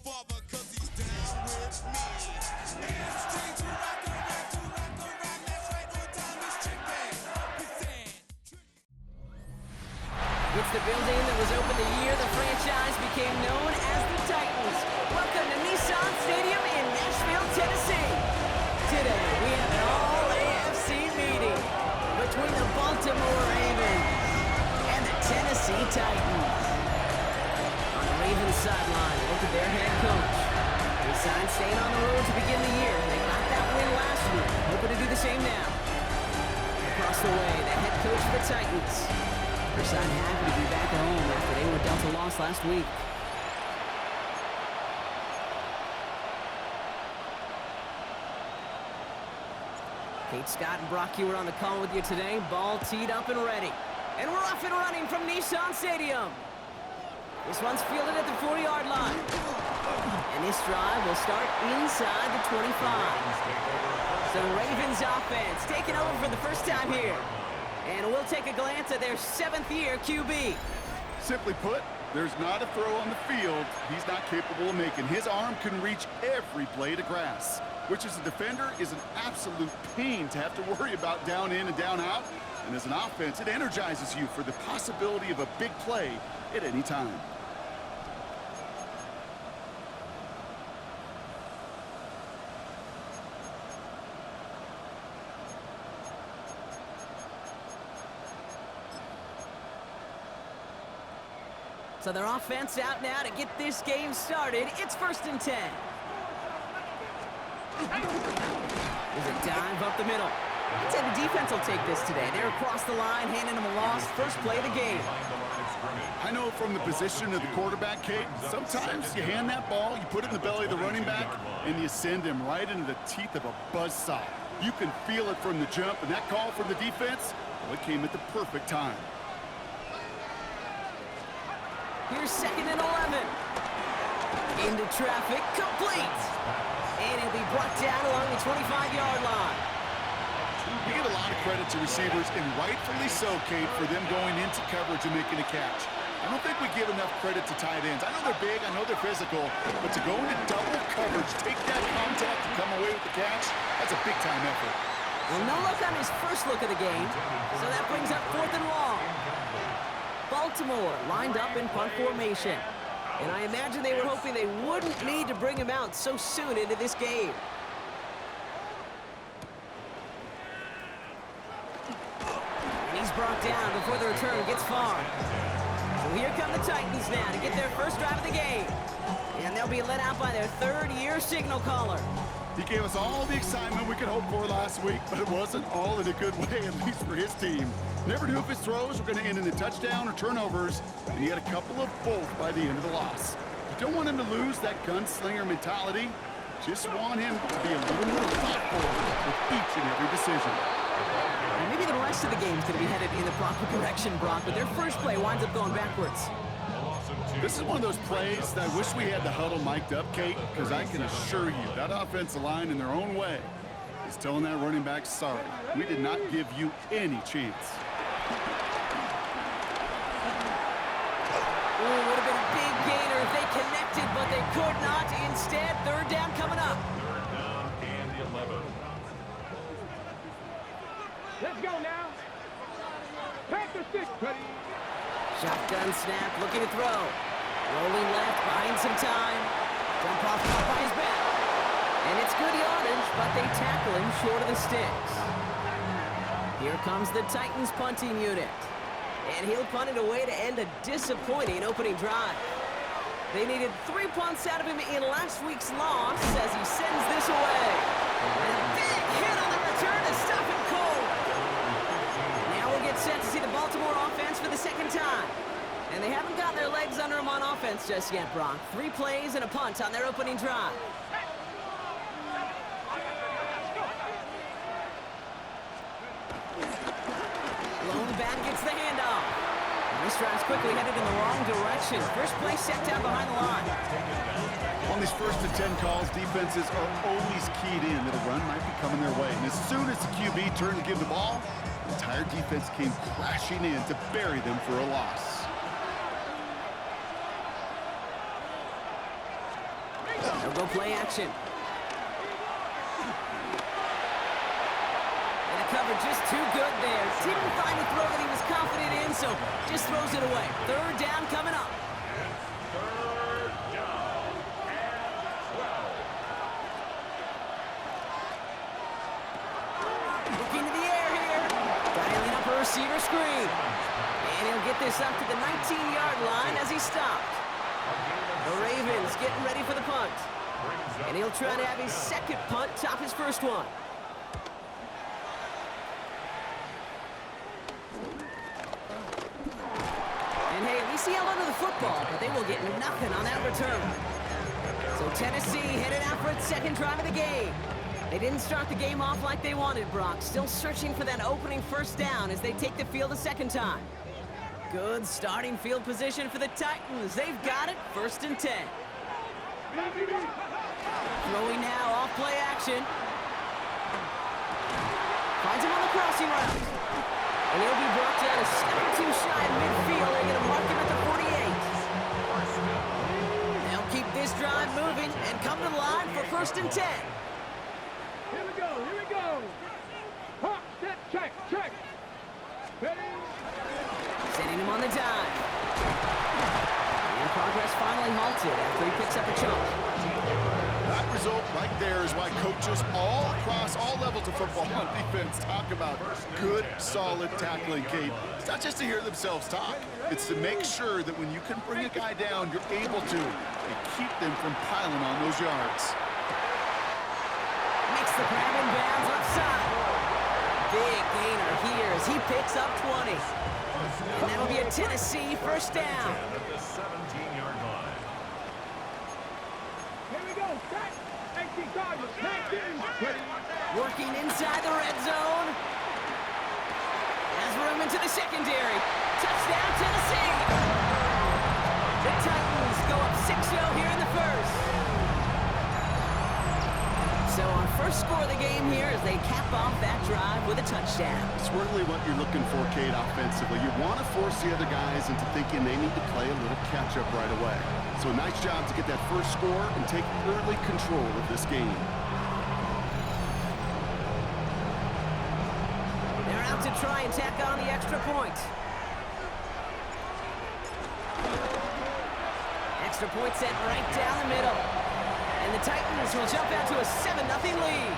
father, cause he's down with me. And straight to rock and rock, that's right on time, it's chicken. It's the building that was opened the year the franchise became known as the Titans. Welcome to Nissan Stadium in Nashville, Tennessee. Today, we have an all-AFC meeting between the Baltimore Ravens and the Tennessee Titans. On the Ravens sideline, look at their head coach. They signed staying on the road to begin the year. They got that win last week, hoping to do the same now. Across the way, the head coach of the Titans. They're happy to be back at home after they were dealt a loss last week. Kate Scott and Brock Hewitt on the call with you today. Ball teed up and ready. And we're off and running from Nissan Stadium. This one's fielded at the 40-yard line. And this drive will start inside the 25. So the Ravens offense taking over for the first time here. And we'll take a glance at their 7th-year QB. Simply put, there's not a throw on the field he's not capable of making. His arm can reach every blade of grass, which as a defender is an absolute pain to have to worry about down in and down out. And as an offense, it energizes you for the possibility of a big play at any time. So their offense out now to get this game started. It's 1st and 10. There's a dive up the middle. I'd say the defense will take this today. They're across the line, handing them a loss. First play of the game. I know from the position of the quarterback, Kate, sometimes you hand that ball, you put it in the belly of the running back, and you send him right into the teeth of a buzzsaw. You can feel it from the jump, and that call from the defense, well, it came at the perfect time. Here's 2nd and 11. Into traffic, complete. And it'll be brought down along the 25-yard line. We get a lot of credit to receivers, and rightfully so, Kate, for them going into coverage and making a catch. I don't think we give enough credit to tight ends. I know they're big, I know they're physical, but to go into double coverage, take that contact and come away with the catch, that's a big-time effort. Well, no look on his first look of the game, so that brings up 4th and long. Baltimore lined up in punt formation. And I imagine they were hoping they wouldn't need to bring him out so soon into this game. And he's brought down before the return gets far. So here come the Titans now to get their first drive of the game. And they'll be led out by their 3rd-year signal caller. He gave us all the excitement we could hope for last week, but it wasn't all in a good way, at least for his team. Never knew if his throws were going to end in a touchdown or turnovers, and he had a couple of both by the end of the loss. You don't want him to lose that gunslinger mentality. Just want him to be a little more thoughtful with each and every decision. And maybe the rest of the game's going to be headed in the proper direction, Brock, but their first play winds up going backwards. This is one of those plays that I wish we had the huddle mic'd up, Kate, because I can assure you that offensive line in their own way is telling that running back, sorry, we did not give you any chance. Ooh, would have been a big gainer if they connected, but they could not. Instead, 3rd down coming up. 3rd down and 11. Let's go now. Pack the stick, buddy. Shotgun snap, looking to throw. Rolling left, buying some time. Jump off caught by his back. And it's good yardage, but they tackle him short of the sticks. Here comes the Titans punting unit. And he'll punt it away to end a disappointing opening drive. They needed 3 punts out of him in last week's loss as he sends this away. And a big hit on the return to stop him cold. Now we'll get set to see the Baltimore offense for the 2nd time. And they haven't got their legs under them on offense just yet, Brock. 3 plays and a punt on their opening drive. Lone back gets the handoff. And this drive's quickly headed in the wrong direction. First play set down behind the line. On these 1st and 10 calls, defenses are always keyed in that a run might be coming their way. And as soon as the QB turned to give the ball, the entire defense came crashing in to bury them for a loss. They'll go play action. And the cover just too good there. Didn't find a throw that he was confident in, so just throws it away. Third down coming up. Third down and 12. Looking to the air here. Dialing up a receiver screen. And he'll get this up to the 19-yard line as he stopped. The Ravens getting ready for the punt. And he'll try to have his second punt top his first one. And hey, at least he held onto the football, but they will get nothing on that return. So Tennessee headed out for its second drive of the game. They didn't start the game off like they wanted, Brock. Still searching for that opening first down as they take the field a second time. Good starting field position for the Titans. They've got it, 1st and 10. Throwing now, off play action. Finds him on the crossing route. And he'll be brought down a step or two shy of midfield. They're going to mark him at the 48. They'll keep this drive moving and come to the line for 1st and 10. Here we go, here we go. Hop, step, check, check. Ready? Setting him on the dime. And progress finally halted after he picks up a chunk. That result right there is why coaches all across all levels of football on defense talk about good, solid tackling, Kate. It's not just to hear themselves talk. It's to make sure that when you can bring a guy down, you're able to and keep them from piling on those yards. Makes the grab in bounds offside. Big gainer here as he picks up 20. And that'll be a Tennessee first down. At the 17-yard line. Here we go, set. 18 targets, 19. Ready? Working inside the red zone. Has room into the secondary. Touchdown, Tennessee. The Titans go up 6-0 here in the first. So our first score of the game here as they cap off that drive with a touchdown. It's really what you're looking for, Kate, offensively. You want to force the other guys into thinking they need to play a little catch-up right away. So a nice job to get that first score and take early control of this game. They're out to try and tack on the extra point. Extra point set right down the middle. And the Titans will jump out to a 7-0 lead.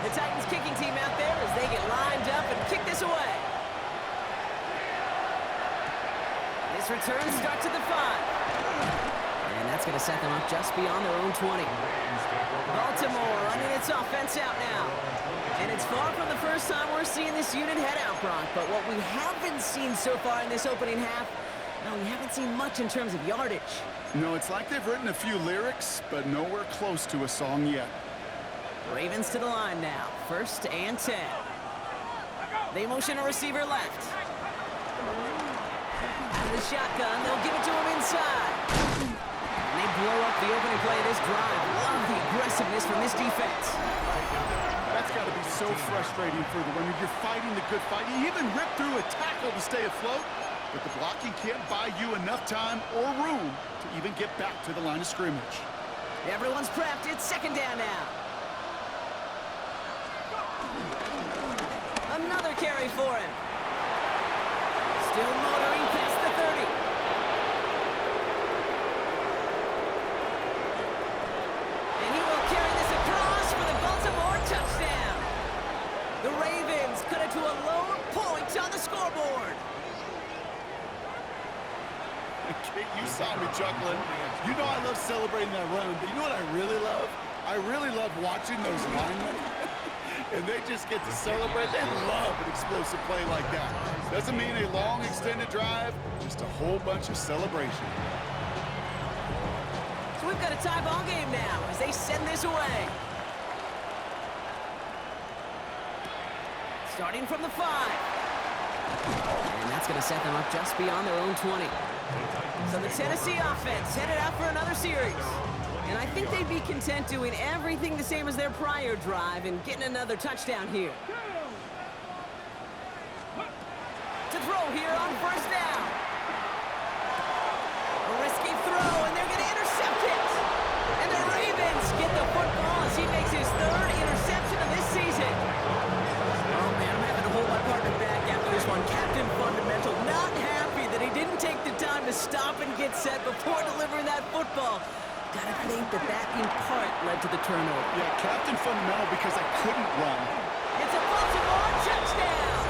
The Titans kicking team out there as they get lined up and kick this away. This return starts at the 5. And that's going to set them up just beyond their own 20. Baltimore running its offense out now. And it's far from the first time we're seeing this unit head out, Brock. But what we haven't seen so far in this opening half, no, we haven't seen much in terms of yardage. No, it's like they've written a few lyrics, but nowhere close to a song yet. Ravens to the line now. 1st and 10. They motion a receiver left. Out of the shotgun, they'll give it to him inside. And they blow up the opening play of this drive. Love the aggressiveness from this defense. That's got to be so frustrating for them. I mean, you're fighting the good fight. You even rip through a tackle to stay afloat, but the blocking can't buy you enough time or room to even get back to the line of scrimmage. Everyone's prepped. It's 2nd down now. Another carry for him. Still motoring past the 30. And he will carry this across for the Baltimore touchdown. The Ravens cut it to a lone point on the scoreboard. Kate, you saw me chuckling. You know I love celebrating that run, but you know what I really love? I really love watching those linemen. And they just get to celebrate. They love an explosive play like that. Doesn't mean a long, extended drive, just a whole bunch of celebration. So we've got a tie ball game now as they send this away. Starting from the 5. And that's going to set them up just beyond their own 20. So the Tennessee offense headed out for another series. And I think they'd be content doing everything the same as their prior drive and getting another touchdown here. To throw here on first down. A risky throw, and they're going to intercept it. And the Ravens get the football as he makes his third interception of this season. Oh, man, I'm having to hold my partner back after this one. Captain Fundamental not happy that he didn't take the time to stop and get set before delivering that football. Gotta think that in part led to the turnover. Yeah, Captain Fundamental because I couldn't run. It's a Baltimore touchdown!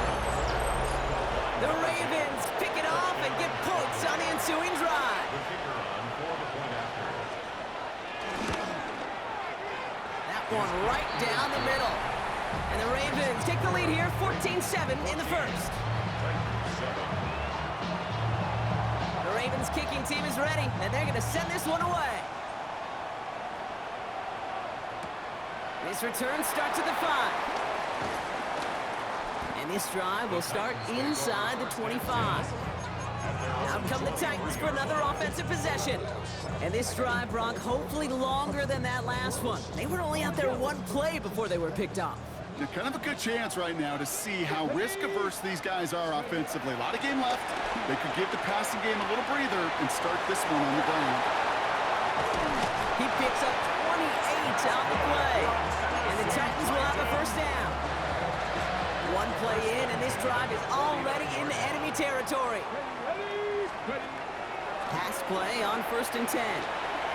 The Ravens pick it off and get points on the ensuing drive. The kicker on for the point after. That one right down the middle. And the Ravens take the lead here, 14-7 in the first. The Ravens kicking team is ready, and they're going to send this one away. This return starts at the 5. And this drive will start inside the 25. Out come the Titans for another offensive possession. And this drive, Brock, hopefully longer than that last one. They were only out there one play before they were picked off. Yeah, kind of a good chance right now to see how risk-averse these guys are offensively. A lot of game left. They could give the passing game a little breather and start this one on the ground. He picks up 28 on the play. And the Titans will have a first down. One play in, and this drive is already in enemy territory. Pass play on 1st and 10.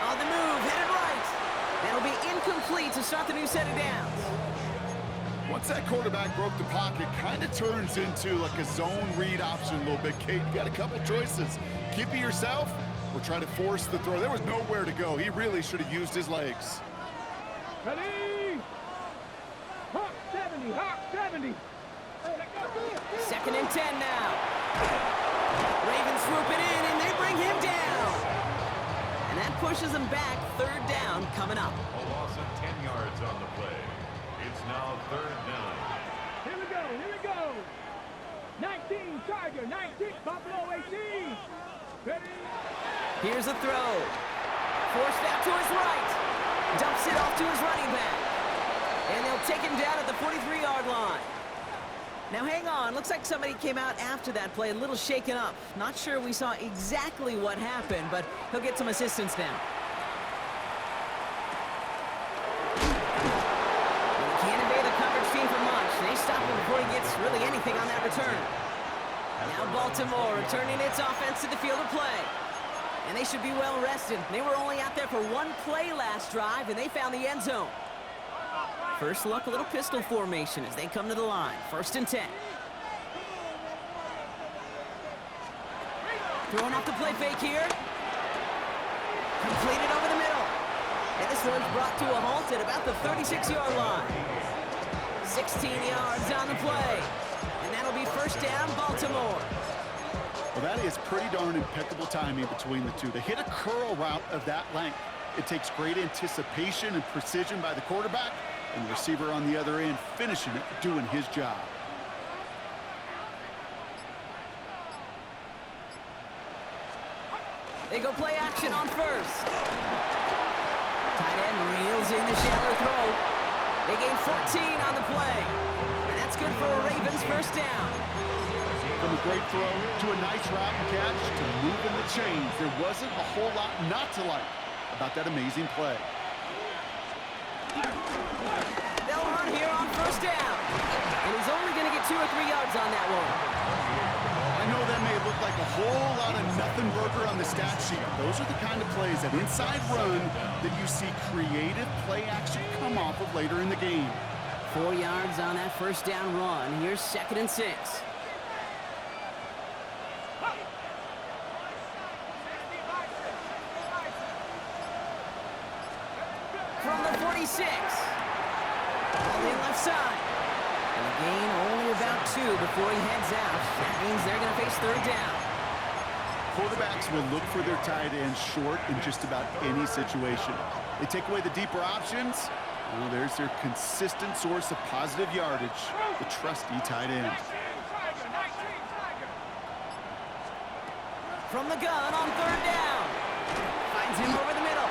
On the move, headed right. That'll be incomplete to start the new set of downs. Once that quarterback broke the pocket, kind of turns into like a zone read option a little bit. Kate, you got a couple choices. Keep it yourself or try to force the throw. There was nowhere to go. He really should have used his legs. Ready? Hawk 70, Hawk 70. 2nd and 10 now. Ravens swoop it in, and they bring him down. And that pushes them back. 3rd down coming up. A loss of 10 yards on the play. It's now 3rd down. Here we go, here we go. 19, Tiger, 19, Buffalo 18. Ready? Here's a throw. Forced out to his right. Dumps it off to his running back. And they'll take him down at the 43-yard line. Now hang on, looks like somebody came out after that play a little shaken up. Not sure we saw exactly what happened, but he'll get some assistance now. Well, he can't evade the coverage team for much. They stop him before he gets really anything on that return. Now Baltimore returning its offense to the field of play. And they should be well rested. They were only out there for one play last drive, and they found the end zone. First look, a little pistol formation as they come to the line. 1st and 10. Throwing off the play fake here. Completed over the middle. And this one's brought to a halt at about the 36-yard line. 16 yards on the play. And that'll be 1st down, Baltimore. Well, that is pretty darn impeccable timing between the two. To hit a curl route of that length, it takes great anticipation and precision by the quarterback, and the receiver on the other end finishing it, doing his job. They go play action on 1st. Tight end reels in the shallow throw. They gain 14 on the play. And that's good for a Ravens 1st down. From a great throw to a nice route and catch to moving the chains, there wasn't a whole lot not to like about that amazing play. They'll run here on 1st down. And he's only going to get 2 or 3 yards on that one. I know that may look like a whole lot of nothing burger on the stat sheet. Those are the kind of plays, that inside run, that you see creative play action come off of later in the game. 4 yards on that 1st down run. Here's 2nd and 6. From the 46. On the left side. And a gain only about 2 before he heads out. That means they're going to face 3rd down. Quarterbacks will look for their tight end short in just about any situation. They take away the deeper options. Well, there's their consistent source of positive yardage, the trusty tight end. From the gun on 3rd down. Finds him over the middle.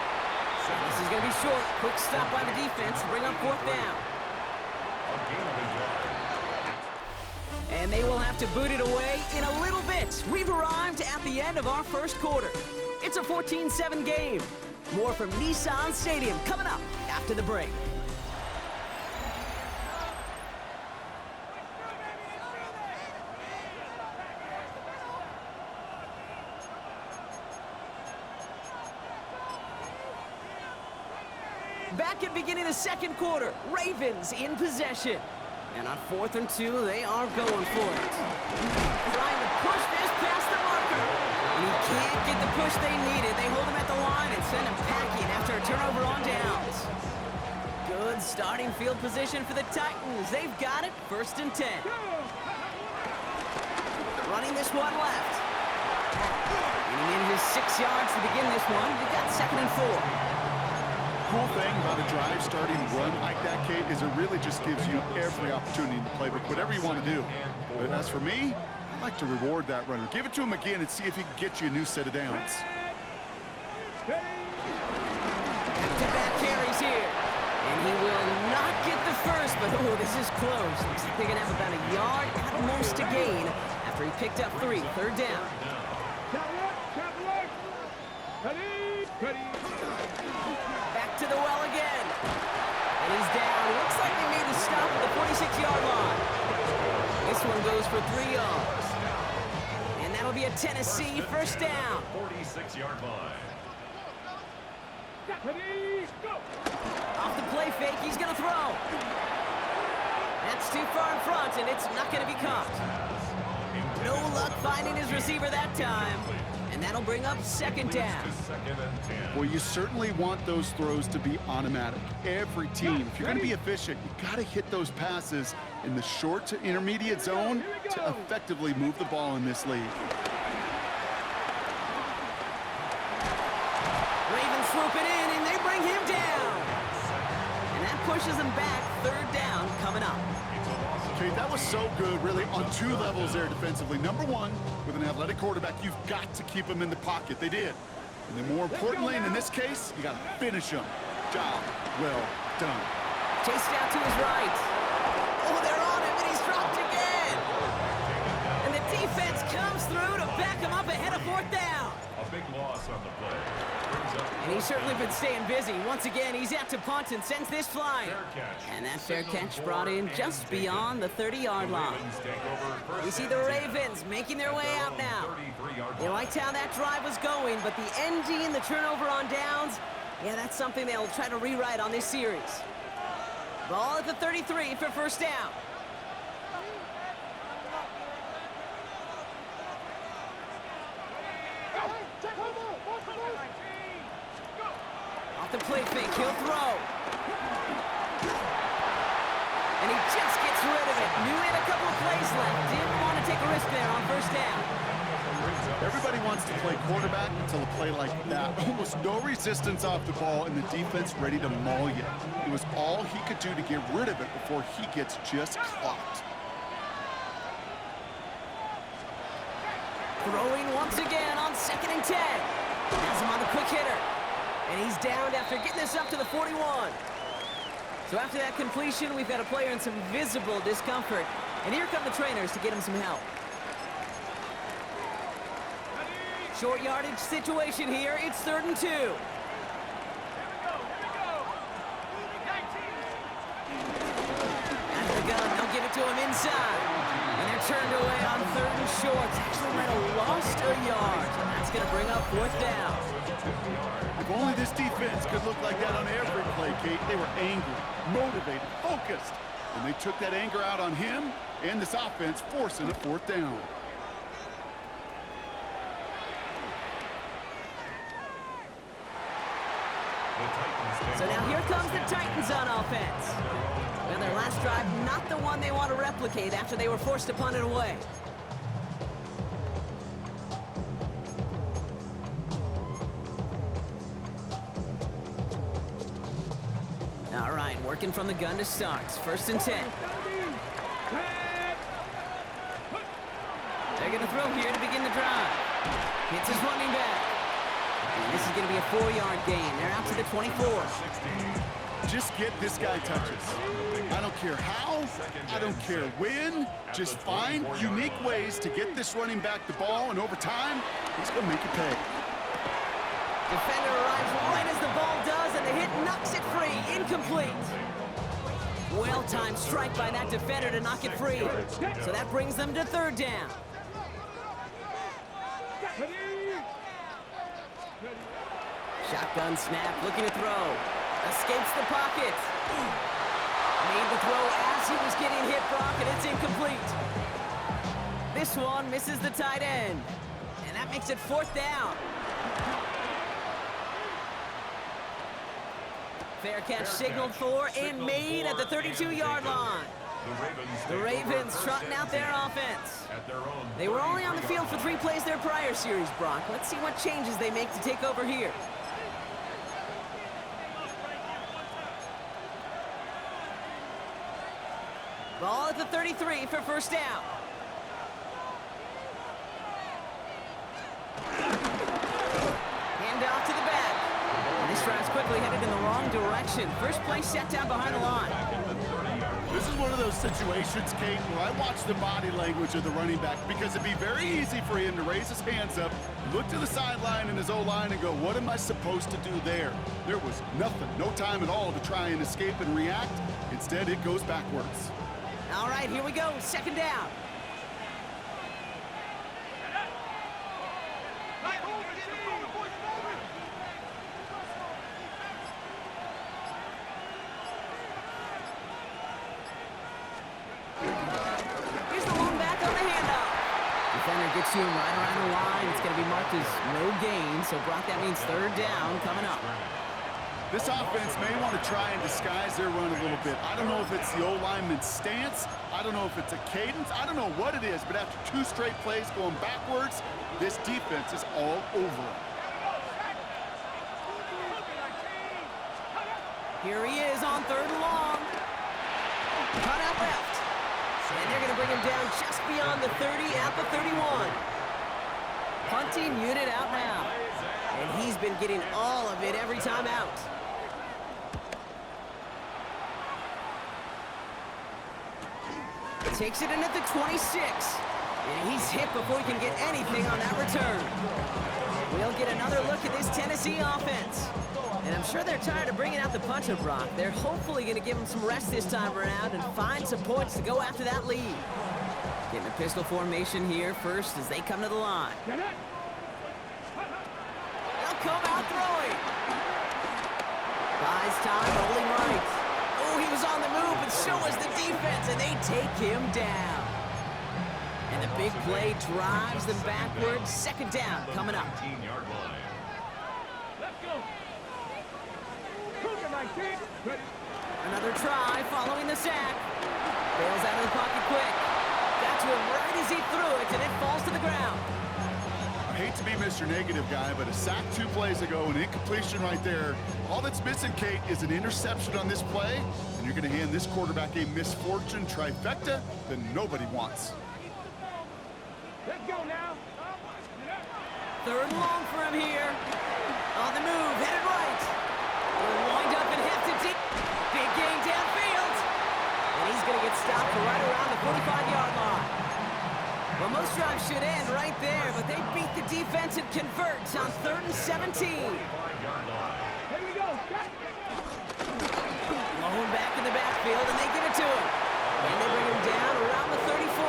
This is going to be short. Quick stop by the defense to bring up 4th down. And And they will have to boot it away in a little bit. We've arrived at the end of our first quarter. It's a 14-7 game. More from Nissan Stadium coming up after the break. Back at beginning of the second quarter, Ravens in possession. And on 4th and 2, they are going for it. Trying to push this past the marker. And he can't get the push they needed. They hold him at the line and send him packing after a turnover on downs. Good starting field position for the Titans. They've got it, 1st and 10. Running this one left. Getting in his 6 yards to begin this one. We've got 2nd and 4. Cool thing about a drive starting run like that, Kate, is it really just gives you every opportunity in the playbook, whatever you want to do. But as for me, I like to reward that runner. Give it to him again and see if he can get you a new set of downs. Back-to-back carries here. And he will not get the first, but oh, this is close. Looks like they're going to have about a yard at most to gain after he picked up 3, 3rd down. Back to the well again. And he's down. Looks like they made the stop at the 46-yard line. This one goes for 3 yards. And that'll be a Tennessee 1st down. 46-yard line. Off the play fake, he's going to throw. That's too far in front, and it's not going to be caught. No luck finding his receiver that time. And that'll bring up 2nd down. Well, you certainly want those throws to be automatic. Every team, if you're going to be efficient, you got to hit those passes in the short to intermediate zone to effectively move the ball in this league. Ravens swoop it in, and they bring him down. And that pushes him back. 3rd down coming up. Okay, that was so good, really, on 2 levels there defensively. Number 1, with an athletic quarterback, you've got to keep him in the pocket. They did. And then more importantly, and in this case, you got to finish him. Job well done. Chased out to his right. Oh, they're on him, and he's dropped again. And the defense comes through to back him up ahead of 4th down. A big loss on the play. And he's certainly been staying busy. Once again, he's out to punt and sends this flying. And that fair catch brought in just beyond the 30-yard line. We see the Ravens making their way out now. They liked how that drive was going, but the ending, the turnover on downs, yeah, that's something they'll try to rewrite on this series. Ball at the 33 for 1st down. Off the play fake, he'll throw. And he just gets rid of it. Knew he had a couple of plays left. Didn't want to take a risk there on 1st down. Everybody wants to play quarterback until a play like that. Almost no resistance off the ball and the defense ready to maul you. It was all he could do to get rid of it before he gets just clocked. Throwing once again on 2nd and 10. Has him on the quick hitter. And he's downed after getting this up to the 41. So after that completion, we've got a player in some visible discomfort. And here come the trainers to get him some help. Short yardage situation here. It's 3rd and 2. At the gun, they'll give it to him inside. And they're turned away on 3rd and short. Actually might have lost a yard. And that's going to bring up 4th down. If only this defense could look like that on every play, Kate. They were angry, motivated, focused. And they took that anger out on him and this offense, forcing a 4th down. So now here comes the Titans on offense. Well, their last drive, not the one they want to replicate after they were forced to punt it away. All right, working from the gun to start. 1st and 10. They're going to throw here to begin the drive. Hits his running back. And this is going to be a 4-yard gain. They're out to the 24. Just get this guy touches. I don't care how, I don't care when. Just find unique ways to get this running back the ball, and over time, he's going to make it pay. Defender arrives right as the ball does, and the hit knocks it free. Incomplete. Well-timed strike by that defender to knock it free. So that brings them to third down. Shotgun snap, looking to throw. Escapes the pocket. Made the throw as he was getting hit, Brock, and it's incomplete. This one misses the tight end. And that makes it fourth down. Fair catch signaled for and made at the 32-yard line. The Ravens trotting out their offense. They were only on the field for 3 plays their prior series, Brock. Let's see what changes they make to take over here. Ball at the 33 for first down. Hand off to the back. And this drive's quickly headed in the wrong direction. First play set down behind the line. This is one of those situations, Kate, where I watch the body language of the running back, because it'd be very easy for him to raise his hands up, look to the sideline in his O-line and go, what am I supposed to do there? There was nothing, no time at all to try and escape and react. Instead, it goes backwards. All right, here we go. Second down. Here's the long back on the handoff. Defender gets to him right around the line. It's going to be marked as no gain. So, Brock, that means third down coming up. This offense may want to try and disguise their run a little bit. I don't know if it's the O-lineman's stance. I don't know if it's a cadence. I don't know what it is, but after 2 straight plays going backwards, this defense is all over it. Here he is on third and long. Cut out left. And they're going to bring him down just beyond the 30 at the 31. Punting unit out now. And he's been getting all of it every time out. Takes it in at the 26. And he's hit before he can get anything on that return. We'll get another look at this Tennessee offense. And I'm sure they're tired of bringing out the puncher, Brock. They're hopefully going to give him some rest this time around and find some points to go after that lead. Getting a pistol formation here first as they come to the line. They'll come out throwing. Buys time, rolling right. Oh, he was on the move, but so was the defense, and they take him down. And the big play drives them backwards. Second down coming up. Another try following the sack. Bails out of the pocket quick. Got to him right as he threw it, and it falls to the ground. I hate to be Mr. Negative guy, but a sack 2 plays ago, an incompletion right there. All that's missing, Kate, is an interception on this play, and you're going to hand this quarterback a misfortune trifecta that nobody wants. Let's go now. Third and long for him here. On the move, headed right. Will wind up and have to deep. Big gain downfield. And he's going to get stopped right around the 45-yard line. Well, most drives should end right there, but they beat the defense and convert on 3rd and 17. Here we go. Blown back in the backfield, and they give it to him. And they bring him down around the 34.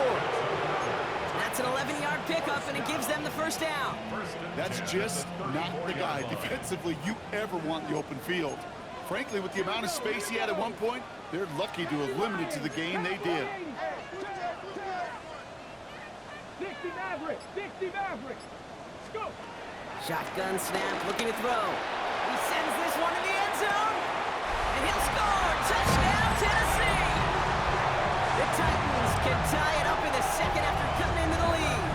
That's an 11-yard pickup, and it gives them the first down. That's just not the guy defensively you ever want in the open field. Frankly, with the amount of space he had at one point, they're lucky to have limited to the gain they did. 60 Maverick. 60 Maverick. Let's go. Shotgun snap, looking to throw. He sends this one in the end zone, and he'll score. Touchdown, Tennessee! The Titans can tie it up in the second after cutting into the lead.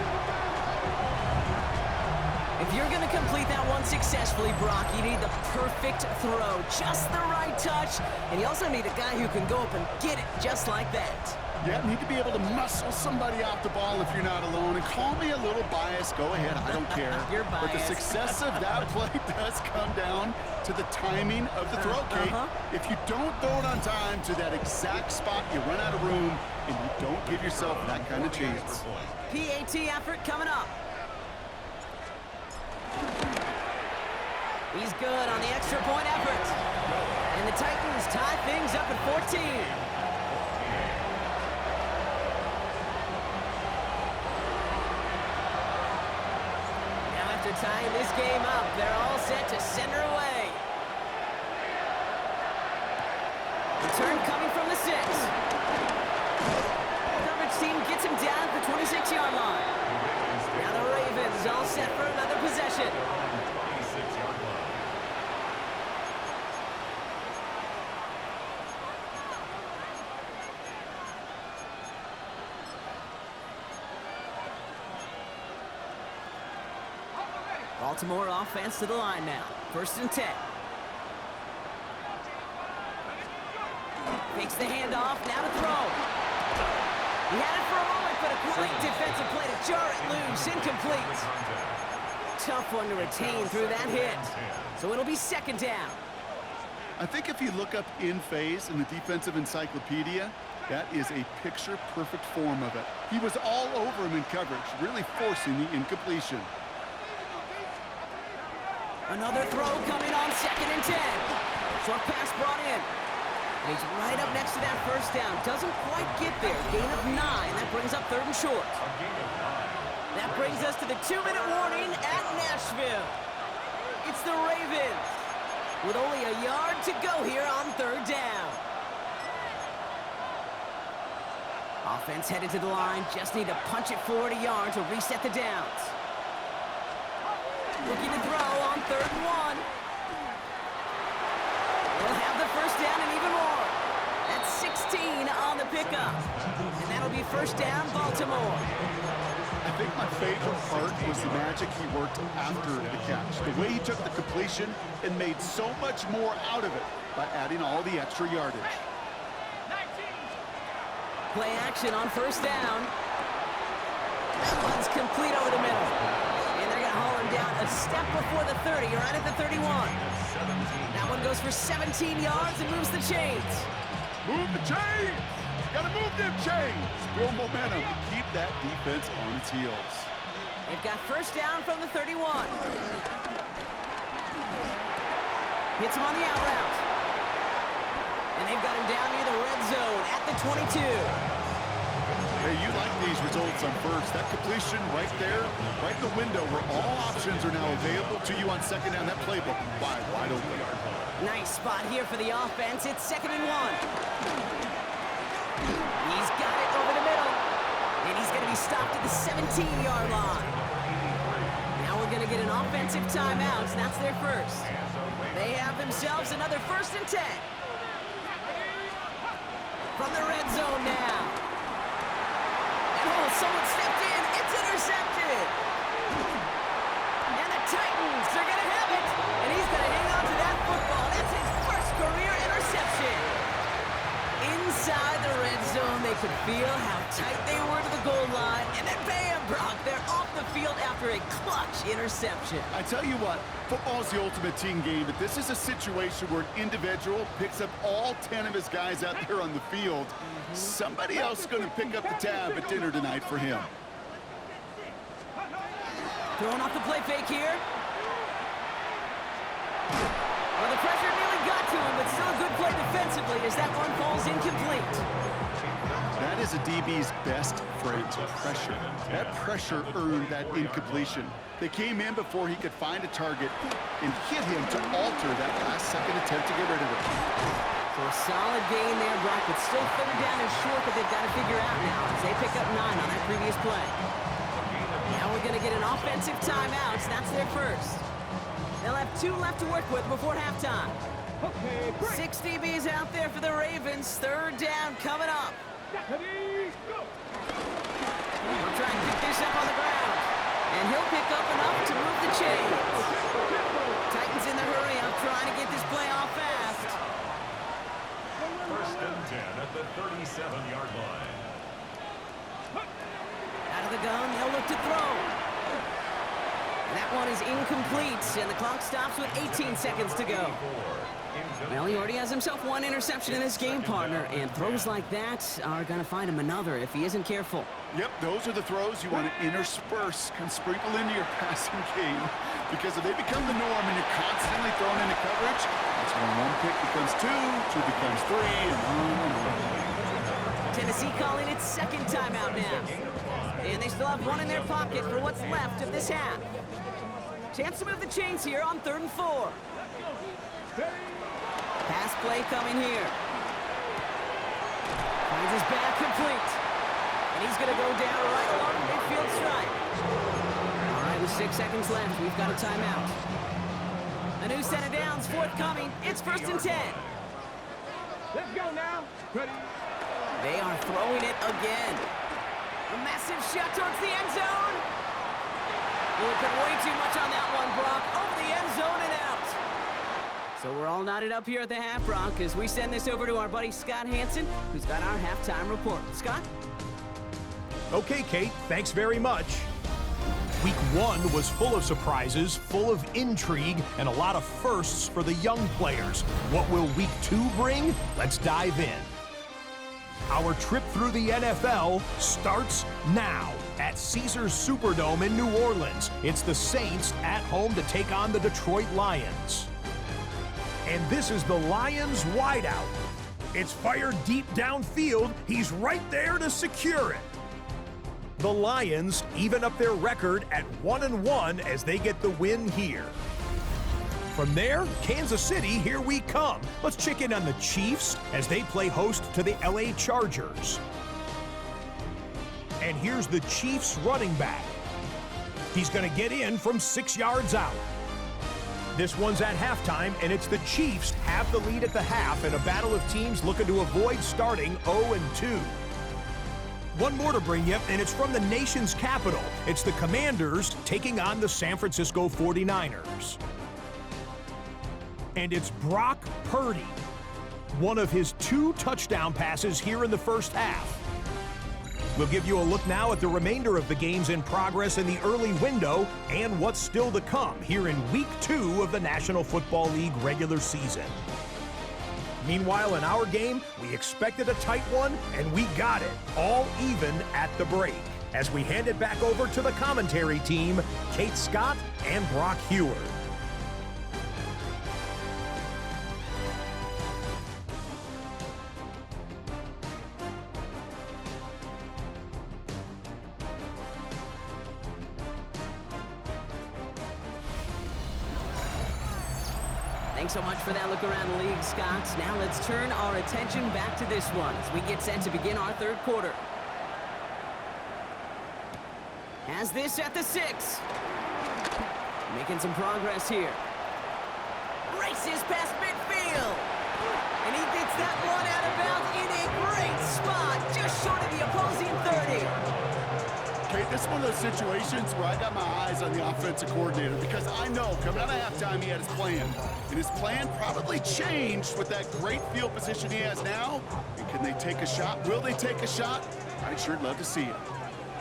If you're going to complete that one successfully, Brock, you need the perfect throw, just the right touch, and you also need a guy who can go up and get it just like that. Yeah, need to be able to muscle somebody off the ball if you're not alone. And call me a little biased. Go ahead. I don't care. You're But the biased. success of that play does come down to the timing of the throw, Kate. If you don't throw it on time to that exact spot, you run out of room, and you don't give yourself that kind of chance. PAT effort coming up. He's good on the extra point effort. And the Titans tie things up at 14. Now after tying this game up, they're all set to send her away. Return coming from the 6. Coverage team gets him down at the 26-yard line. Now the Ravens all set for another possession. Baltimore offense to the line now. 1st and 10. Fakes the handoff, now to throw. He had it for a moment, but a great defensive play to jar it loose. Incomplete. Tough one to retain through that hit. So it'll be 2nd down. I think if you look up in phase in the defensive encyclopedia, that is a picture-perfect form of it. He was all over him in coverage, really forcing the incompletion. Another throw coming on 2nd and 10. Short pass brought in. And he's right up next to that 1st down. Doesn't quite get there. Gain of 9. That brings up 3rd and short. That brings us to the 2-minute warning at Nashville. It's the Ravens with only a yard to go here on 3rd down. Offense headed to the line. Just need to punch it forward a yard to reset the downs. Looking to throw on 3rd and 1. We'll have the 1st down and even more. That's 16 on the pickup. And that'll be 1st down, Baltimore. I think my favorite part was the magic he worked after the catch. The way he took the completion and made so much more out of it by adding all the extra yardage. Play action on 1st down. That one's complete over the middle. And they're going to haul him down a step before the 30, right at the 31. That one goes for 17 yards and moves the chains. Move the chains! Gotta move them chains! Build momentum to keep that defense on its heels. They've got 1st down from the 31. Hits him on the out route. And they've got him down near the red zone at the 22. Hey, you like these results on 1st. That completion right there, right in the window where all options are now available to you on 2nd down. That playbook wide open. Nice spot here for the offense. It's 2nd and 1. He's got it over the middle. And he's going to be stopped at the 17-yard line. Now we're going to get an offensive timeout. That's their 1st. They have themselves another 1st and 10. From the red zone now. And oh, someone stepped in. It's intercepted. And the Titans are going to have it. And he's going to hang on to that football. That's his 1st career interception. Inside the red zone, they could feel how tight they were to the goal line. And then bam, Brock, they're off the field after a clutch interception. I tell you what, football's the ultimate team game, but this is a situation where an individual picks up all 10 of his guys out there on the field. Somebody else is going to pick up the tab at dinner tonight for him. Throwing off the play fake here. Well, the pressure nearly got to him, but still a good play defensively as that one falls incomplete. That is a DB's best friend, pressure. That pressure earned that incompletion. They came in before he could find a target and hit him to alter that last-second attempt to get rid of it. So a solid gain there, Brock, but still 3rd down and short that they've got to figure out now as they pick up 9 on that previous play. Now we're going to get an offensive timeout. That's their 1st. They'll have 2 left to work with before halftime. 6 DBs out there for the Ravens. 3rd down coming up. We'll try and pick this up on the ground. And he'll pick up enough to move the chains. Titans in the hurry up, trying to get this play off fast. 1st and 10 at the 37-yard line. the gun. They'll look to throw. And that one is incomplete, and the clock stops with 18 seconds to go. Well, he already has himself one interception in this game, partner, and throws like that are going to find him another if he isn't careful. Yep, those are the throws you want to intersperse, can sprinkle into your passing game, because if they become the norm and you're constantly thrown into coverage, that's when one pick becomes two becomes three, and on. Tennessee calling its second timeout now. And they still have one in their pocket for what's left of this half. Chance to move the chains here on 3rd and 4. Pass play coming here. Finds his back complete. And he's going to go down right along the midfield stripe. All right, with 6 seconds left, we've got a timeout. A new set of downs forthcoming. It's 1st and 10. Let's go now. Ready? They are throwing it again. A massive shot towards the end zone. We'll put way too much on that one, Brock. Over the end zone and out. So we're all knotted up here at the half, Brock, as we send this over to our buddy Scott Hansen, who's got our halftime report. Scott? Okay, Kate, thanks very much. Week 1 was full of surprises, full of intrigue, and a lot of firsts for the young players. What will Week 2 bring? Let's dive in. Our trip through the NFL starts now at Caesars Superdome in New Orleans. It's the Saints at home to take on the Detroit Lions. And this is the Lions wideout. It's fired deep downfield. He's right there to secure it. The Lions even up their record at 1-1 as they get the win here. From there, Kansas City, here we come. Let's check in on the Chiefs as they play host to the LA Chargers. And here's the Chiefs running back. He's going to get in from 6 yards out. This one's at halftime, and it's the Chiefs have the lead at the half in a battle of teams looking to avoid starting 0-2. One more to bring you, and it's from the nation's capital. It's the Commanders taking on the San Francisco 49ers. And it's Brock Purdy, one of his 2 touchdown passes here in the first half. We'll give you a look now at the remainder of the games in progress in the early window and what's still to come here in Week 2 of the National Football League regular season. Meanwhile, in our game, we expected a tight one, and we got it, all even at the break. As we hand it back over to the commentary team, Kate Scott and Brock Heward. Thanks so much for that look around the league, Scott. Now let's turn our attention back to this one as we get set to begin our 3rd quarter. Has this at the 6. Making some progress here. Races past midfield. And he gets that one out of bounds in a great spot, just short of the opposing 30. Okay, this is one of those situations where I got my eyes on the offensive coordinator because I know coming out of halftime he had his plan. And his plan probably changed with that great field position he has now. And can they take a shot? Will they take a shot? I'd sure love to see it.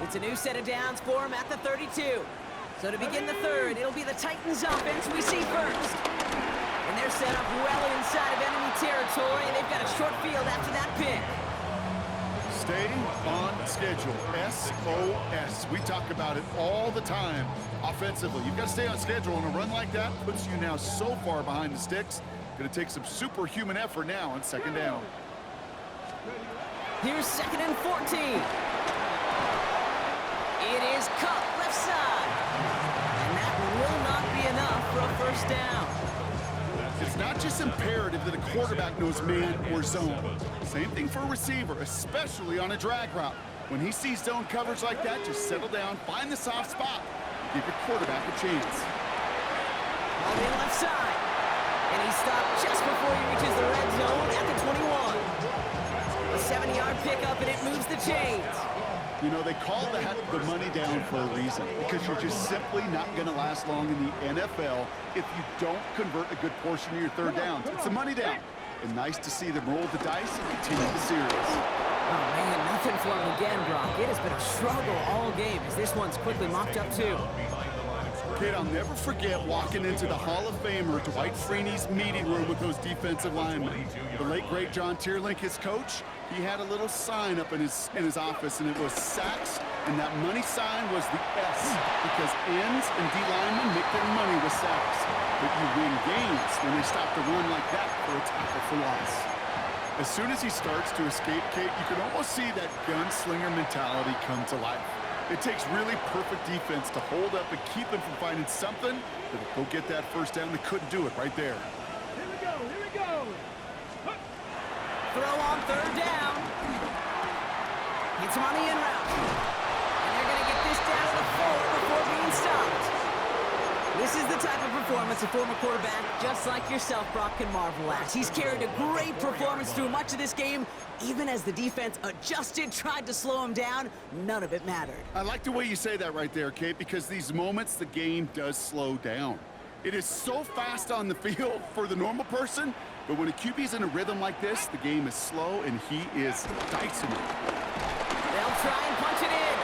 It's a new set of downs for him at the 32. So to begin the 3rd, it'll be the Titans offense we see first. And they're set up well inside of enemy territory, and they've got a short field after that pick. Stay on schedule. SOS. We talk about it all the time offensively. You've got to stay on schedule, and a run like that puts you now so far behind the sticks. Going to take some superhuman effort now on 2nd down. Here's 2nd and 14. It is cut left side. And that will not be enough for a 1st down. It's not just imperative that a quarterback knows man or zone. Same thing for a receiver, especially on a drag route. When he sees zone coverage like that, just settle down, find the soft spot, give your quarterback a chance. On the left side. And he stopped just before he reaches the red zone at the 21. A 7-yard pickup, and it moves the chains. You know, they call that the money down for a reason, because you're just simply not going to last long in the NFL if you don't convert a good portion of your 3rd downs. It's the money down. And nice to see them roll the dice and continue the series. Oh, man, nothing flowing again, Brock. It has been a struggle all game as this one's quickly mopped up, too. Kid, I'll never forget walking into the Hall of Famer Dwight Freeney's meeting room with those defensive linemen. The late, great John Tierlink, his coach, he had a little sign up in his office, and it was sacks, and that money sign was the S, because ends and D linemen make their money with sacks. But you win games when they stop the run like that for a tackle for loss. As soon as he starts to escape, Kate, you can almost see that gunslinger mentality come to life. It takes really perfect defense to hold up and keep them from finding something that'll go get that first down. They couldn't do it right there. Here we go, here we go. Throw on third down. Hits him on the in route. And they're going to get this down to the 4 before being stopped. This is the type of performance a former quarterback, just like yourself, Brock, can marvel at. He's carried a great performance through much of this game. Even as the defense adjusted, tried to slow him down, none of it mattered. I like the way you say that right there, Kate, because these moments the game does slow down. It is so fast on the field for the normal person, but when a QB's in a rhythm like this, the game is slow and he is dicing it. They'll try and punch it in.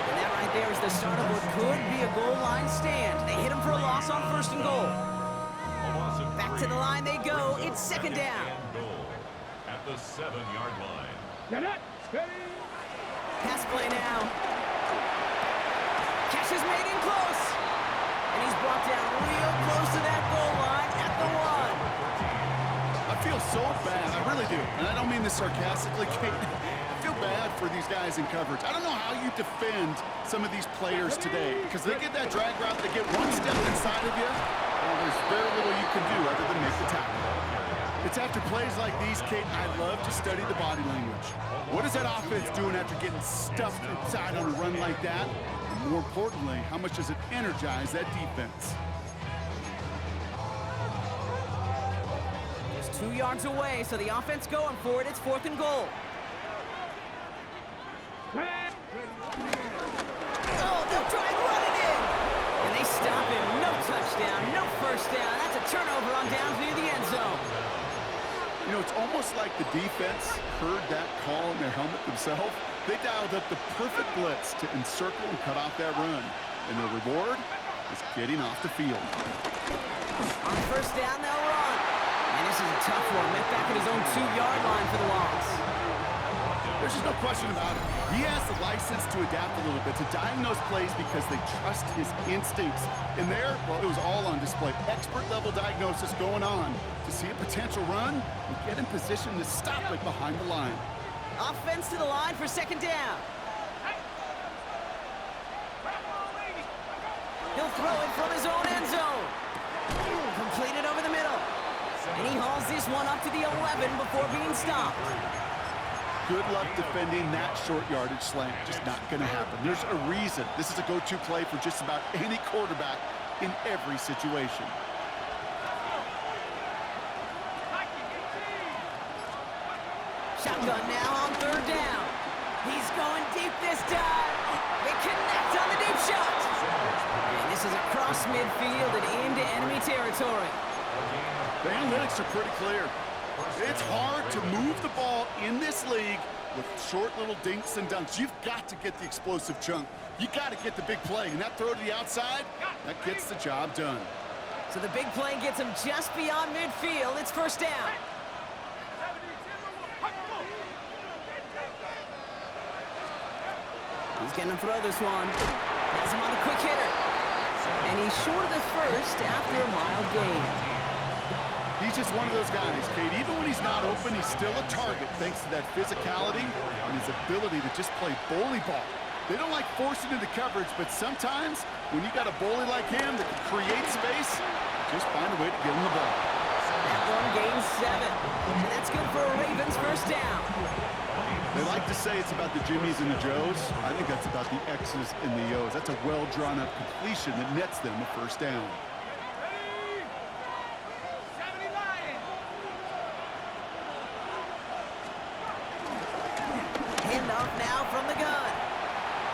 And that right there is the start of what could be a goal line stand. They hit him for a loss on 1st and goal. Back to the line they go. It's 2nd down. At the 7-yard line. Get it, steady. Pass play now. Catch is made in close. And he's brought down real close to that goal line at the 1. I feel so bad, I really do. And I don't mean this sarcastically, Kate. I feel bad for these guys in coverage. I don't know how you defend some of these players today, because they get that drag route, they get one step inside of you, well, there's very little you can do other than make the tackle. It's after plays like these, Kate, I love to study the body language. What is that offense doing after getting stuffed inside on a run like that? And more importantly, how much does it energize that defense? Just 2 yards away, so the offense going for it. It's 4th and goal. Oh, they'll try and run it in. And they stop him. No touchdown, no first down. That's a turnover on downs near the end zone. You know, it's almost like the defense heard that call in their helmet themselves. They dialed up the perfect blitz to encircle and cut off that run. And the reward is getting off the field. On 1st down, they'll run. And this is a tough one. Met back at his own 2-yard line for the loss. There's just no question about it. He has the license to adapt a little bit, to diagnose plays because they trust his instincts. And there, well, it was all on display. Expert-level diagnosis going on to see a potential run and get in position to stop it behind the line. Offense to the line for 2nd down. He'll throw it from his own end zone. Completed over the middle. And he hauls this one up to the 11 before being stopped. Good luck defending that short yardage slant. Just not going to happen. There's a reason. This is a go-to play for just about any quarterback in every situation. Shotgun now on 3rd down. He's going deep this time. They connect on the deep shot. And this is across midfield and into enemy territory. The analytics are pretty clear. It's hard to move the ball in this league with short little dinks and dunks. You've got to get the explosive chunk. You got to get the big play. And that throw to the outside, that gets the job done. So the big play gets him just beyond midfield. It's 1st down. He's going to throw this one. Has him on the quick hitter. And he's short of the first after a mild gain. He's just one of those guys, Kate. Even when he's not open, he's still a target thanks to that physicality and his ability to just play bully ball. They don't like forcing into coverage, but sometimes when you got a bully like him that can create space, just find a way to get him the ball. That one gains 7. And that's good for a Ravens 1st down. They like to say it's about the Jimmies and the Joes. I think that's about the X's and the O's. That's a well-drawn-up completion that nets them a 1st down. Handoff now from the gun.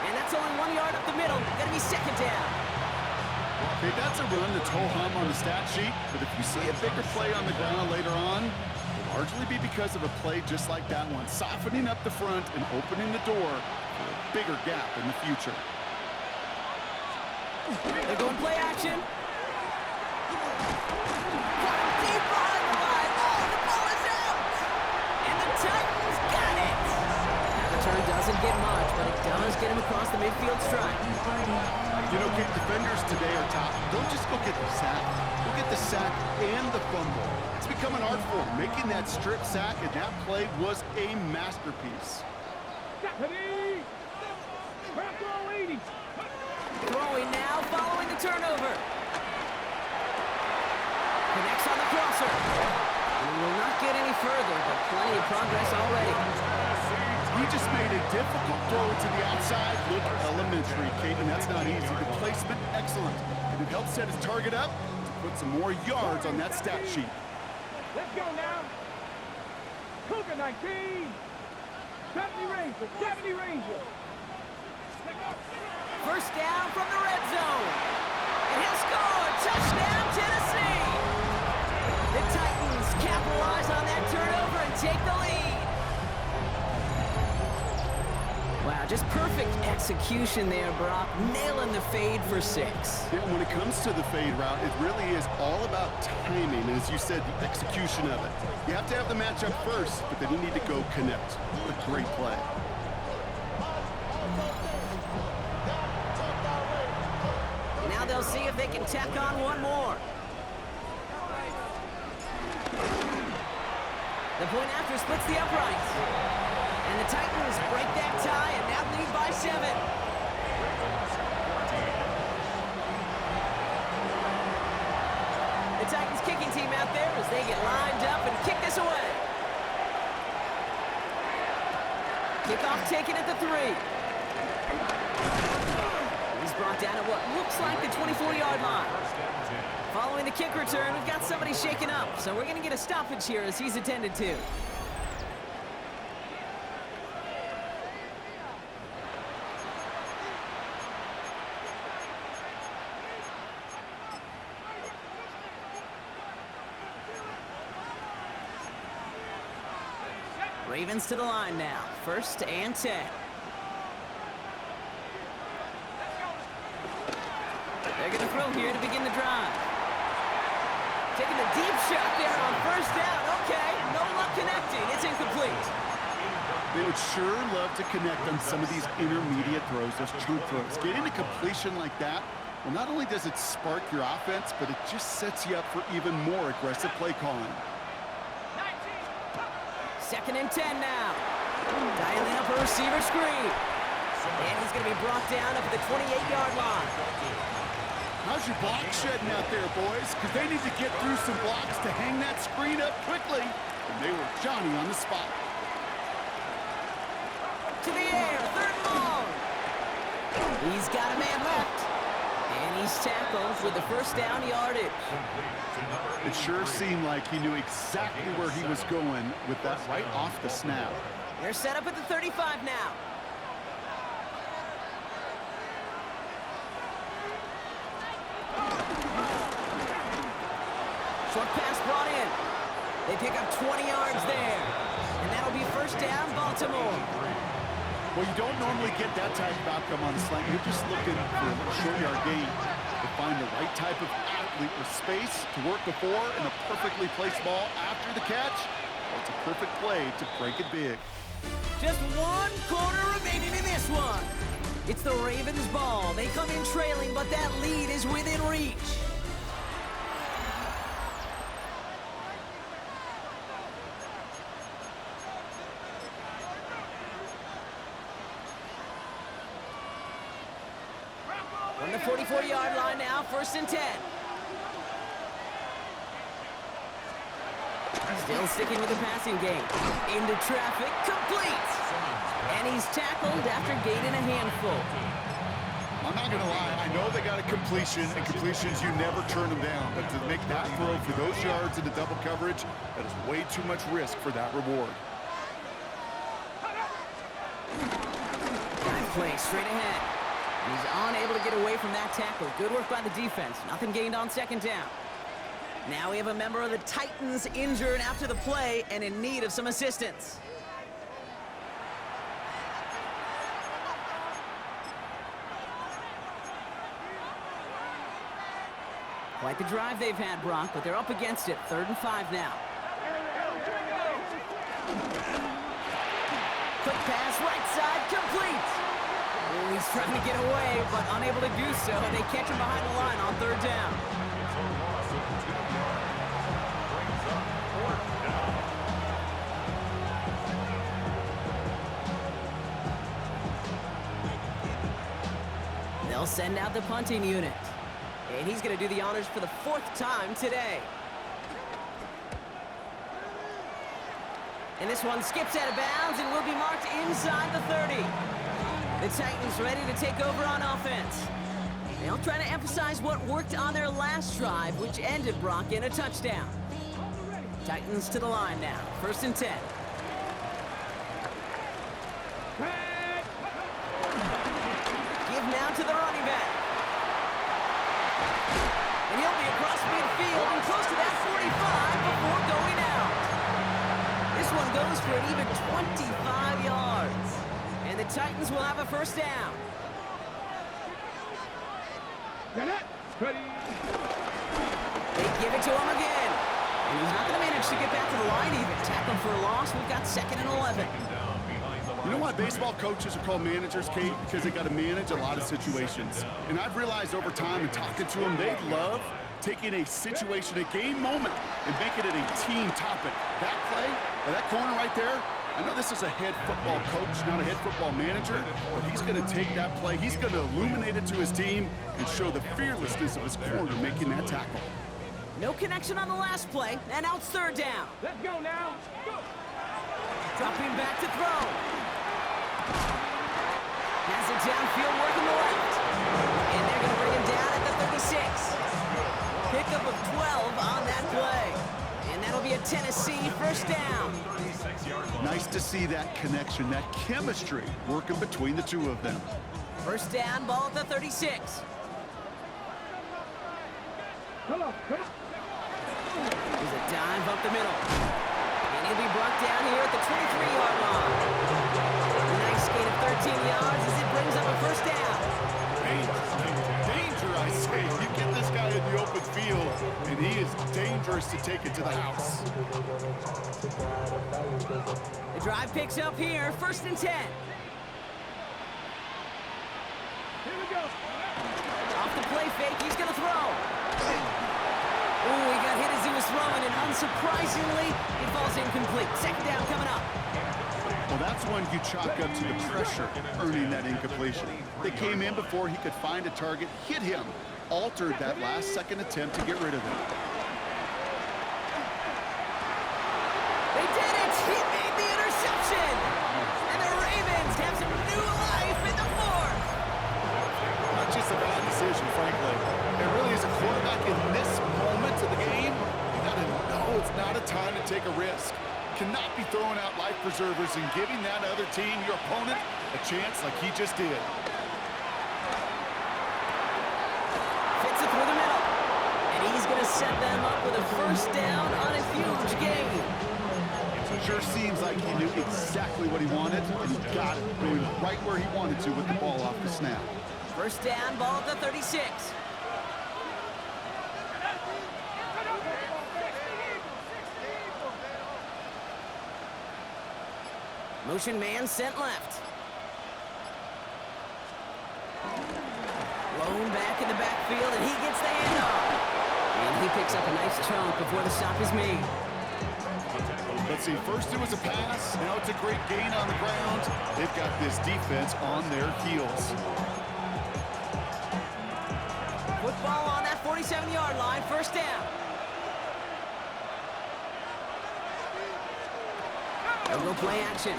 And that's only 1 yard up the middle. Gonna be 2nd down. Okay, that's a run that's ho-hum on the stat sheet, but if you see a bigger play on the ground later on, largely be because of a play just like that one, softening up the front and opening the door for a bigger gap in the future. They're going play action. Deep behind the line. Oh, the ball is out. And the Titans got it. Now the turn doesn't get much, but it does get him across the midfield stripe. You know, Kate, defenders today are top. Don't just go get the sack. Go get the sack and the fumble. It's become an art form. Making that strip sack and that play was a masterpiece. Stephanie! Back 80! Throwing now, following the turnover. Connects on the crosser. And he will not get any further, but plenty of progress already. He just made a difficult throw to the outside look elementary, Kate, and that's not easy. The placement, excellent. And it helped set his target up to put some more yards on that stat sheet. Let's go now. Cougar 19. 70 Rangers. 70 Rangers. First down from the red zone. And he'll score. Touchdown, Tennessee. The Titans capitalize on that turnover and take the lead. Wow, just perfect execution there, Brock. Nailing the fade for 6. Yeah, when it comes to the fade route, it really is all about timing, and as you said, the execution of it. You have to have the matchup first, but then you need to go connect. A great play. Now they'll see if they can tack on one more. The point after splits the uprights. And the Titans break that tie and now lead by 7. The Titans kicking team out there as they get lined up and kick this away. Kickoff taken at the 3. He's brought down at what looks like the 24-yard line. Following the kick return, we've got somebody shaken up, so we're going to get a stoppage here as he's attended to. Ravens to the line now. 1st and 10. They're going to throw here to begin the drive. Taking the deep shot there on 1st down. Okay, no luck connecting. It's incomplete. They would sure love to connect on some of these intermediate throws, those chunk throws. Getting a completion like that, well, not only does it spark your offense, but it just sets you up for even more aggressive play calling. 2nd and 10 now. Dialing up a receiver screen. And he's going to be brought down up at the 28-yard line. How's your block shedding out there, boys? Because they need to get through some blocks to hang that screen up quickly. And they were Johnny on the spot. To the air, 3rd and long. He's got a man left. And he's tackled with the 1st down yardage. It sure seemed like he knew exactly where he was going with that right off the snap. They're set up at the 35 now. Short pass brought in. They pick up 20 yards there. And that'll be 1st down, Baltimore. Well, you don't normally get that type of outcome on a slant. You're just looking for a short yard gain to find the right type of athlete with space to work before and a perfectly placed ball after the catch. Well, it's a perfect play to break it big. Just 1 quarter remaining in this one. It's the Ravens' ball. They come in trailing, but that lead is within reach. From the 44-yard line now, 1st and 10. Still sticking with the passing game. Into traffic, complete. And he's tackled after gaining a handful. I'm not going to lie. I know they got a completion, and completions, you never turn them down. But to make that throw for those yards into double coverage, that is way too much risk for that reward. Dive play straight ahead. He's unable to get away from that tackle. Good work by the defense. Nothing gained on 2nd down. Now we have a member of the Titans injured after the play and in need of some assistance. Quite the drive they've had, Brock, but they're up against it. 3rd and 5 now. Quick pass, right side, complete. Oh, he's trying to get away, but unable to do so. They catch him behind the line on 3rd down. It's a loss of 2 yards. Brings up 4th down. They'll send out the punting unit. And he's going to do the honors for the 4th time today. And this one skips out of bounds and will be marked inside the 30. The Titans ready to take over on offense. They'll try to emphasize what worked on their last drive, which ended, Brock, in a touchdown. Titans to the line now. 1st and 10. Give now to the running back. And he'll be across midfield and close to that 45 before going out. This one goes for an even 25 yards. And the Titans will have a 1st down. Ready. They give it to him again. And he's not going to manage to get back to the line even. Tackle for a loss. We've got 2nd and 11. You know why baseball coaches are called managers, Kate? Because they got to manage a lot of situations. And I've realized over time in talking to them, they love taking a situation, a game moment, and making it a team topic. That play, or that corner right there, I know this is a head football coach, not a head football manager, but he's going to take that play, he's going to illuminate it to his team and show the fearlessness of his corner making that tackle. No connection on the last play, and now it's 3rd down. Let's go now. Go. Dropping back to throw. Has it downfield working the left. And they're going to bring him down at the 36. Pickup of 12 on that play. And that'll be a Tennessee 1st down. Nice to see that connection, that chemistry working between the two of them. 1st down, ball at the 36. Come on. There's a dive up the middle. And he'll be brought down here at the 23-yard line. A nice gain of 13 yards as it brings up a 1st down. Danger, I say. You get this guy in the open field, and he is dangerous to take it to the house. The drive picks up here, 1st and 10. Here we go. Off the play fake, he's going to throw. Oh, he got hit as he was throwing, and unsurprisingly, it falls incomplete. 2nd down coming up. Well, that's one you chalk up to the pressure earning that incompletion. They came in before he could find a target, hit him, altered that last-second attempt to get rid of him. They did it! He made the interception! And the Ravens have some new life in the 4th! Not just a bad decision, frankly. It really is a quarterback in this moment of the game. You got to know it's not a time to take a risk. Cannot be throwing out life preservers and giving that other team, your opponent, a chance like he just did. Fits it through the middle. And he's going to set them up with a 1st down on a huge gain. Sure seems like he knew exactly what he wanted, and he got it, going right where he wanted to with the ball off the snap. 1st down, ball at the 36. Motion man sent left. Lone back in the backfield, and he gets the handoff. And he picks up a nice chunk before the stop is made. Let's see, first it was a pass, now it's a great gain on the ground. They've got this defense on their heels. Football on that 47-yard line, 1st down. And we'll play action.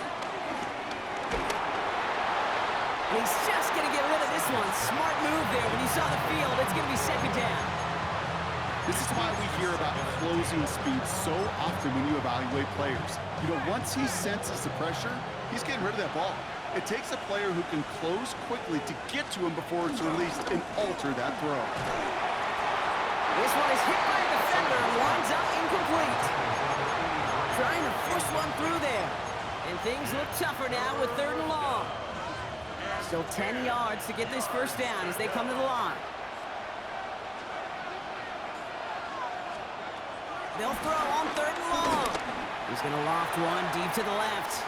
And he's just going to get rid of this one. Smart move there. When you saw the field, it's going to be 2nd down. This is why we hear about closing speed so often when you evaluate players. You know, once he senses the pressure, he's getting rid of that ball. It takes a player who can close quickly to get to him before it's released and alter that throw. This one is hit by a defender. under, winds up incomplete. Trying to force one through there. And things look tougher now with 3rd and long. Still 10 yards to get this first down as they come to the line. They'll throw on 3rd and long. He's going to loft one deep to the left.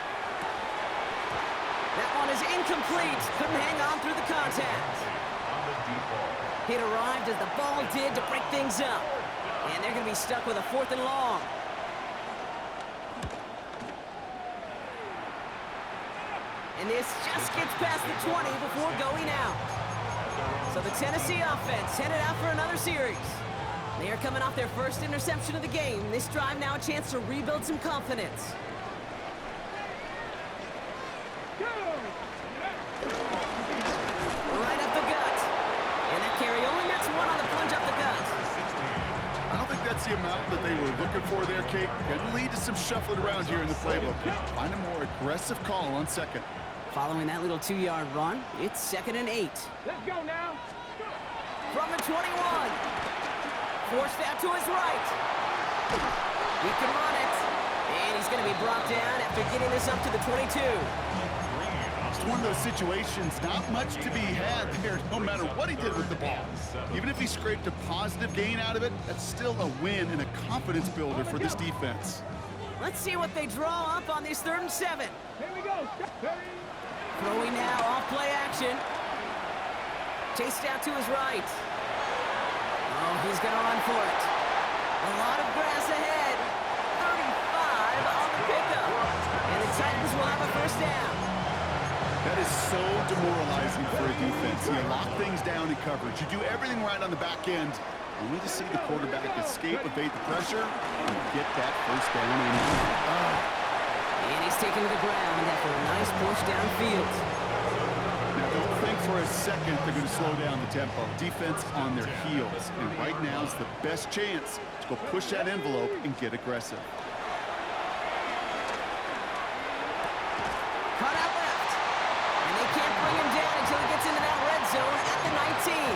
That one is incomplete. Couldn't hang on through the contact. It arrived as the ball did to break things up. And they're going to be stuck with a 4th and long. And this just gets past the 20 before going out. So the Tennessee offense headed out for another series. They are coming off their first interception of the game. This drive now a chance to rebuild some confidence. Right up the gut. And that carry only nets one on the plunge up the gut. I don't think that's the amount that they were looking for there, Kate. Going to lead to some shuffling around here in the playbook. Find a more aggressive call on 2nd. Following that little 2-yard run, it's 2nd and 8. Let's go now. From the 21. Forced out to his right. He can run it. And he's going to be brought down after getting this up to the 22. It's one of those situations, not much to be had there, no matter what he did with the ball. Even if he scraped a positive gain out of it, that's still a win and a confidence builder for this defense. Let's see what they draw up on this 3rd and 7. Here we go. Throwing now off play action. Chased out to his right. Oh, he's going to run for it. A lot of grass ahead. 35 on the pickup. And the Titans will have a first down. That is so demoralizing for a defense. You lock things down in coverage. You do everything right on the back end. Only to see the quarterback escape, evade the pressure, and get that first down in. And he's taken to the ground after a nice push downfield. Now, don't think for a second they're going to slow down the tempo. Defense on their heels. And right now is the best chance to go push that envelope and get aggressive. Cut out left. And they can't bring him down until he gets into that red zone at the 19.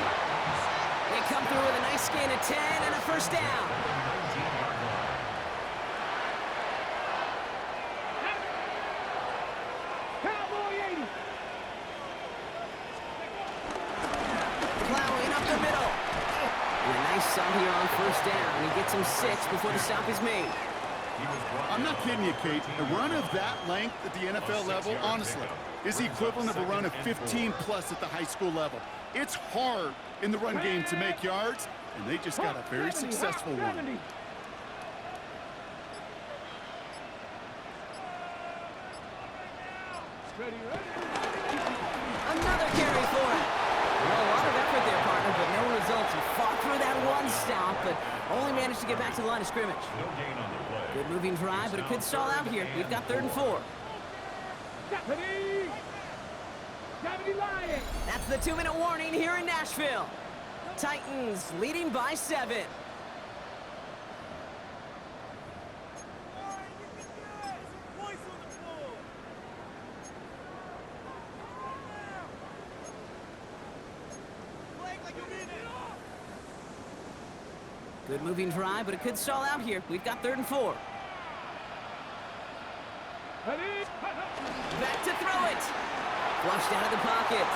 They come through with a nice gain of 10 and a first down. Plowing up the middle. And a nice sum here on first down. He gets him 6 before the stop is made. I'm not kidding you, Kate. A run of that length at the NFL level, honestly, is the equivalent of a run of 15-plus at the high school level. It's hard in the run game to make yards, and they just got a very successful one. Another carry for him. Well, a lot of effort there, partner, but no results. He fought through that one stop, but only managed to get back to the line of scrimmage. No gain on the play. Good moving drive, but it could stall out here. We've got 3rd and 4. That's the 2-minute warning here in Nashville. Titans leading by 7. Good moving drive, but it could stall out here. We've got 3rd and 4. Back to throw it. Flushed out of the pocket.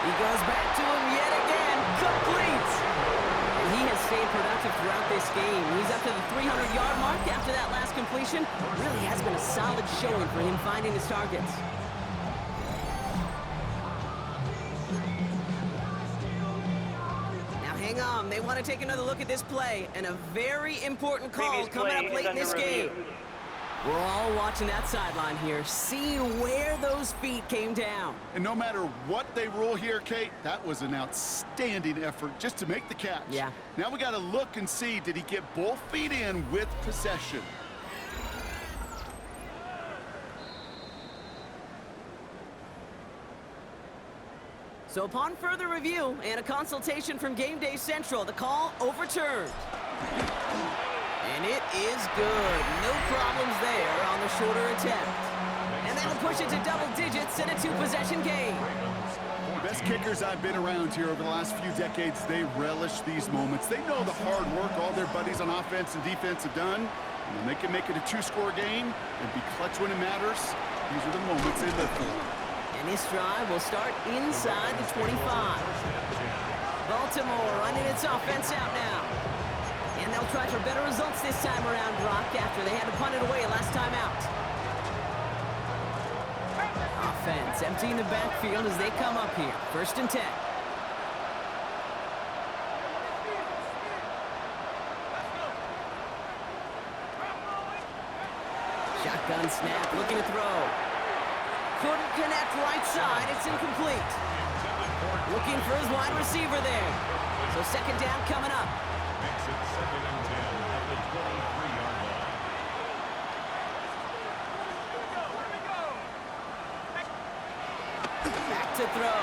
He goes back to him yet again. Complete. And he has stayed productive throughout this game. He's up to the 300-yard mark after that last completion. Really has been a solid showing for him finding his targets. Hang on, they want to take another look at this play, and a very important call coming up late in this game. We're all watching that sideline here, seeing where those feet came down. And no matter what they rule here, Kate, that was an outstanding effort just to make the catch. Yeah. Now we got to look and see, did he get both feet in with possession? So upon further review and a consultation from Game Day Central, the call overturned. And it is good. No problems there on the shorter attempt. And that'll push it to double digits in a 2-possession game. The As kickers I've been around here over the last few decades, they relish these moments. They know the hard work all their buddies on offense and defense have done. And when they can make it a two-score game and be clutch when it matters, these are the moments they live for. And this drive will start inside the 25. Baltimore running its offense out now. And they'll try for better results this time around, Brock, after they had to punt it away last time out. Offense emptying the backfield as they come up here. 1st and 10. Shotgun snap, looking to throw. Couldn't connect right side. It's incomplete. Looking for his wide receiver there. So 2nd down coming up. Makes it 2nd and 10 at the 23-yard line. Back to throw.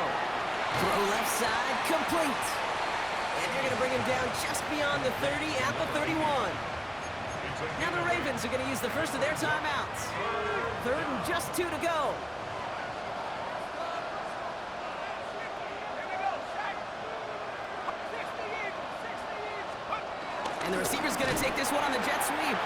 Throw left side, complete. And they're going to bring him down just beyond the 30 at the 31. Now the Ravens are going to use the first of their timeouts. 3rd and just 2 to go. And the receiver's going to take this one on the jet sweep.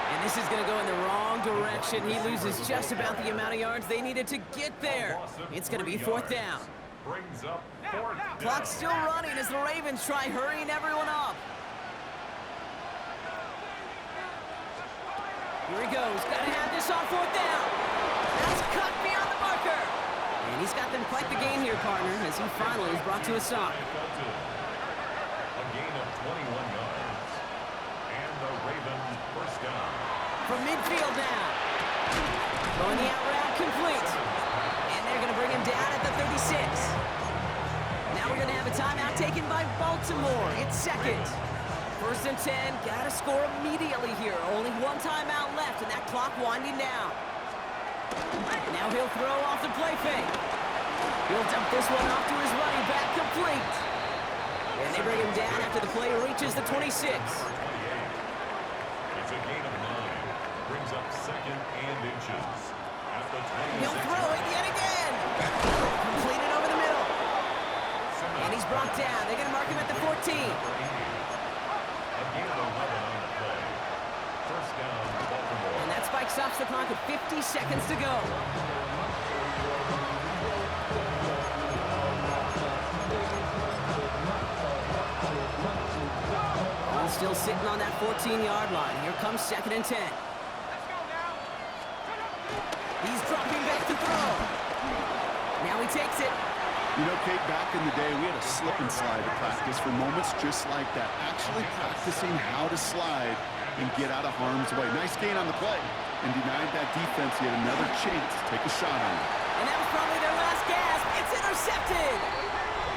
And this is going to go in the wrong direction. He loses just about the amount of yards they needed to get there. It's going to be 4th down. Brings up 4th down. Clock's still running as the Ravens try hurrying everyone up. Here he goes. Got to have this on 4th down. That's cut beyond the marker. And he's got them quite the gain here, partner, as he finally is brought to a stop. A gain of 21 yards. And the Ravens 1st down. From midfield now. Throwing the out route complete. And they're going to bring him down at the 36. Now we're going to have a timeout taken by Baltimore. It's 2nd. 1st and 10. Got to score immediately here. Only one timeout left, and that clock winding down. Now he'll throw off the play fake. He'll dump this one off to his running back, complete. And they bring him down after the play reaches the 26. It's a gain of 9. Brings up 2nd and inches. At the 26. He'll throw it yet again. Completed over the middle. And he's brought down. They're going to mark him at the 14. A gain of 11 on the play. 1st down, Baltimore. And that spike stops the clock at 50 seconds to go. Ball still sitting on that 14-yard line. Here comes 2nd and 10. He's dropping back to throw. Now he takes it. You know, Kate, back in the day, we had a slip and slide to practice for moments just like that. Actually practicing how to slide and get out of harm's way. Nice gain on the play. And denied that defense yet another chance to take a shot on it. And that was probably their last gasp. It's intercepted.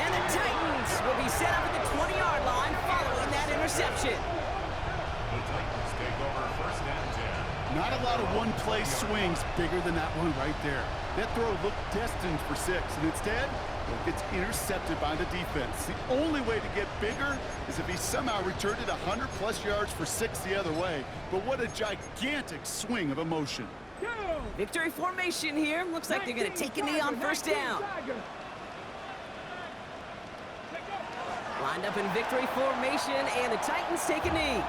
And the Titans will be set up at the 20-yard line following that interception. The Titans take over 1st and 10. Not a lot of one-play swings bigger than that one right there. That throw looked destined for 6, and instead, it gets intercepted by the defense. The only way to get bigger is if he somehow returned it 100-plus yards for 6 the other way. But what a gigantic swing of emotion. Victory formation here. Looks like they're going to take a knee on 1st down. Lined up in victory formation, and the Titans take a knee.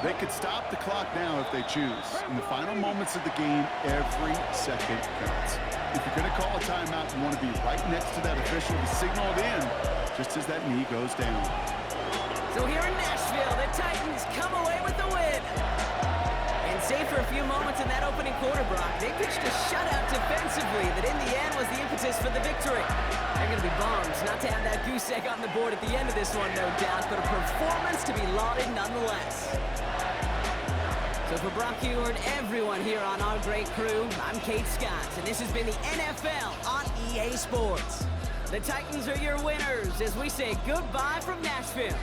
They could stop the clock now if they choose. In the final moments of the game, every second counts. If you're going to call a timeout, you want to be right next to that official to signal it in just as that knee goes down. So here in Nashville, the Titans come away with the win. And save for a few moments in that opening quarter, Brock, they pitched a shutout defensively that in the end was the impetus for the victory. They're going to be bummed not to have that goose egg on the board at the end of this one, no doubt, but a performance to be lauded nonetheless. So for Brock Huard and everyone here on our great crew, I'm Kate Scott, and this has been the NFL on EA Sports. The Titans are your winners as we say goodbye from Nashville.